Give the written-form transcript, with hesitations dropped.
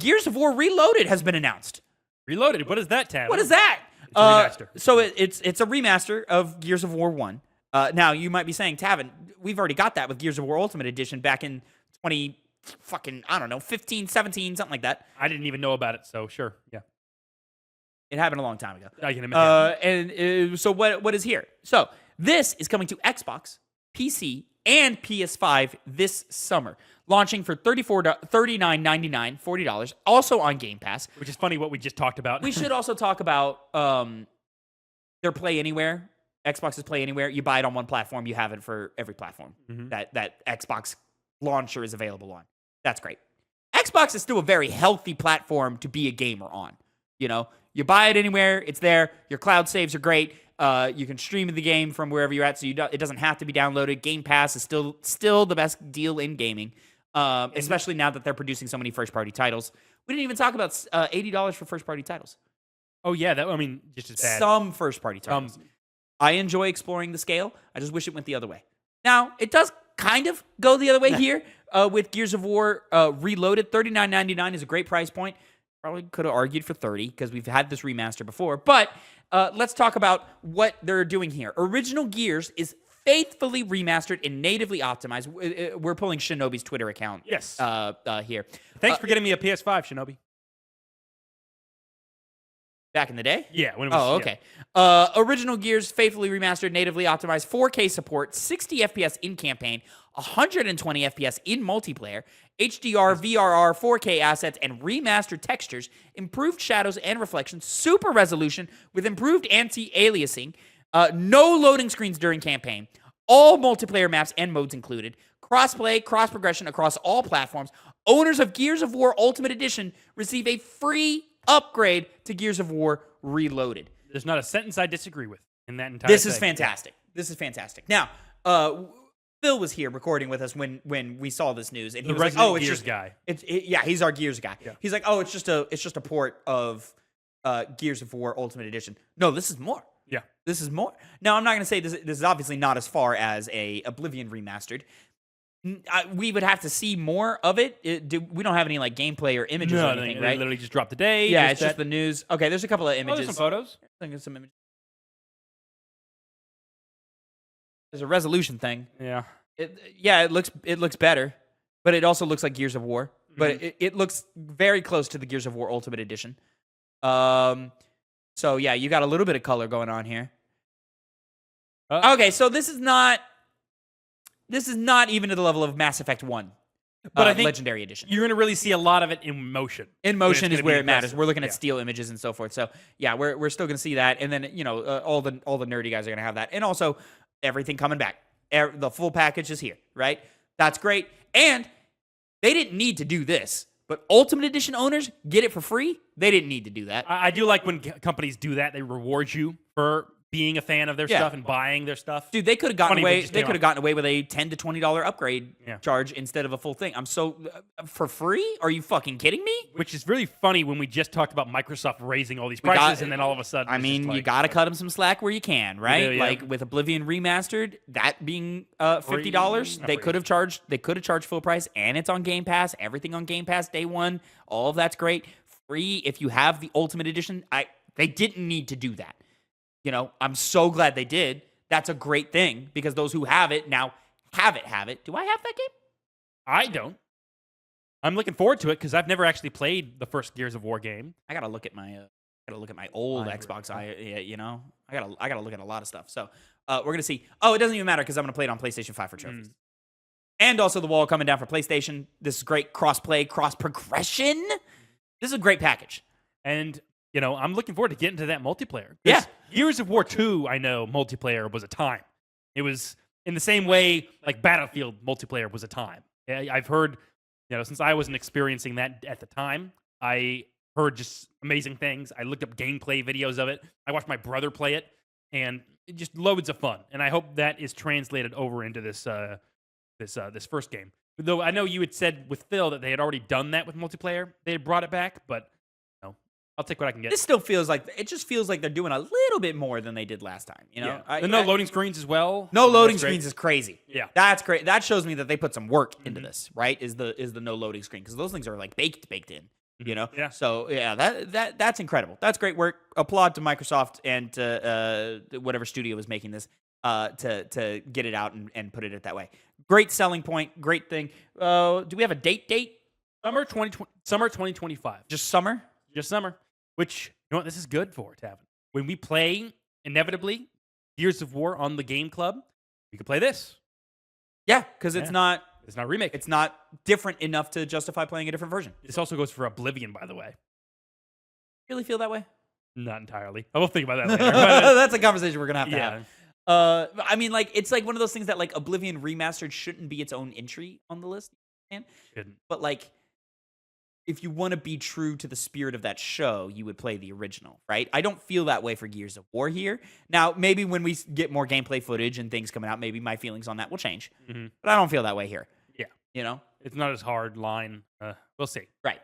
Gears of War Reloaded has been announced. Reloaded. What is that, Tavin? What is that? It's a remaster. So it's a remaster of Gears of War 1. Now, you might be saying, Tavin, we've already got that with Gears of War Ultimate Edition back in 15, 17, something like that. I didn't even know about it, so sure. Yeah. It happened a long time ago. I can imagine. And so what is here? So this is coming to Xbox, PC, and PS5 this summer. Launching for $39.99, $40, also on Game Pass. Which is funny what we just talked about. We should also talk about their Play Anywhere. Xbox's Play Anywhere. You buy it on one platform, you have it for every platform that Xbox launcher is available on. That's great. Xbox is still a very healthy platform to be a gamer on. You know, you buy it anywhere, it's there. Your cloud saves are great. You can stream the game from wherever you're at, so it doesn't have to be downloaded. Game Pass is still the best deal in gaming, especially now that they're producing so many first-party titles. We didn't even talk about $80 for first-party titles. Oh, yeah. Just as bad. Some first-party titles. I enjoy exploring the scale. I just wish it went the other way. Now, it does kind of go the other way here with Gears of War Reloaded. $39.99 is a great price point. Probably could have argued for $30 because we've had this remaster before. But let's talk about what they're doing here. Original Gears is faithfully remastered and natively optimized. We're pulling Shinobi's Twitter account here. Thanks for getting me a PS5, Shinobi. Back in the day? Yeah. When it was, okay. Original Gears, faithfully remastered, natively optimized, 4K support, 60 FPS in campaign, 120 FPS in multiplayer, HDR, VRR, 4K assets, and remastered textures, improved shadows and reflections, super resolution with improved anti-aliasing, no loading screens during campaign, all multiplayer maps and modes included, cross-play, cross-progression across all platforms. Owners of Gears of War Ultimate Edition receive a free upgrade to Gears of War Reloaded. There's not a sentence I disagree with in that entire This is fantastic. This is fantastic. Now, Phil was here recording with us when we saw this news, and he was like, "Oh, it's Gears just guy." Yeah, he's our Gears guy. Yeah. He's like, "Oh, it's just a port of Gears of War Ultimate Edition." No, this is more. Yeah, this is more. Now, I'm not going to say this is obviously not as far as a Oblivion remastered. We would have to see more of it. We don't have any like gameplay or images or anything, right? Literally just dropped the day. Yeah, it's just the news. Okay, there's a couple of images. There's some photos. I think there's some images. There's a resolution thing. Yeah. It looks better, but it also looks like Gears of War. But it looks very close to the Gears of War Ultimate Edition. So yeah, you got a little bit of color going on here. Okay, so this is not even to the level of Mass Effect 1. But I think Legendary Edition. You're going to really see a lot of it in motion. In motion is where it matters. We're looking at still images and so forth. So yeah, we're still going to see that. And then all the nerdy guys are going to have that. And also everything coming back. The full package is here, right? That's great. And they didn't need to do this, but Ultimate Edition owners get it for free. They didn't need to do that. I do like when companies do that. They reward you for being a fan of their stuff and buying their stuff. Dude, they could have gotten away. They could have gotten away with a $10 to $20 upgrade charge instead of a full thing. I'm so for free? Are you fucking kidding me? Which is really funny when we just talked about Microsoft raising all these prices, and then all of a sudden, I mean, you got to cut them some slack where you can, right? Yeah. Like with Oblivion Remastered, that being $50, they could have charged. They could have charged full price, and it's on Game Pass. Everything on Game Pass day one. All of that's great. Free if you have the Ultimate Edition. They didn't need to do that. I'm so glad they did. That's a great thing because those who have it now have it. Do I have that game? I don't. I'm looking forward to it because I've never actually played the first Gears of War game. I gotta look at my old Xbox. I gotta look at a lot of stuff. So we're gonna see. Oh, it doesn't even matter because I'm gonna play it on PlayStation 5 for trophies. And also the wall coming down for PlayStation. This is great cross-play, cross-progression. This is a great package. And I'm looking forward to getting to that multiplayer. Yeah. Gears of War 2, I know, multiplayer was a time. It was in the same way like Battlefield multiplayer was a time. I've heard, since I wasn't experiencing that at the time, I heard just amazing things. I looked up gameplay videos of it. I watched my brother play it, and just loads of fun. And I hope that is translated over into this this first game. Though I know you had said with Phil that they had already done that with multiplayer. They had brought it back, but I'll take what I can get. This still feels like they're doing a little bit more than they did last time. Yeah. No loading screens as well. No loading screens is crazy. Yeah, that's great. That shows me that they put some work into this. Right? Is the no loading screen because those things are like baked in. You know, Yeah. So yeah, that's incredible. That's great work. Applaud to Microsoft and to whatever studio was making this to get it out and put it that way. Great selling point. Great thing. Do we have a date? Summer 2025. Just summer. Just summer. Which, you know what, this is good for, Tavin. When we play, inevitably, Gears of War on the Game Club, we could play this. Yeah, because it's not a remake. It's not different enough to justify playing a different version. This also goes for Oblivion, by the way. Really feel that way? Not entirely. I will think about that later. That's a conversation we're gonna have to have. I mean, like, it's like one of those things that like Oblivion Remastered shouldn't be its own entry on the list, Shouldn't. but like, if you want to be true to the spirit of that show, you would play the original, right? I don't feel that way for Gears of War here. Now, maybe when we get more gameplay footage and things coming out, maybe my feelings on that will change. But I don't feel that way here. Yeah. You know? It's not as hard line. We'll see. Right.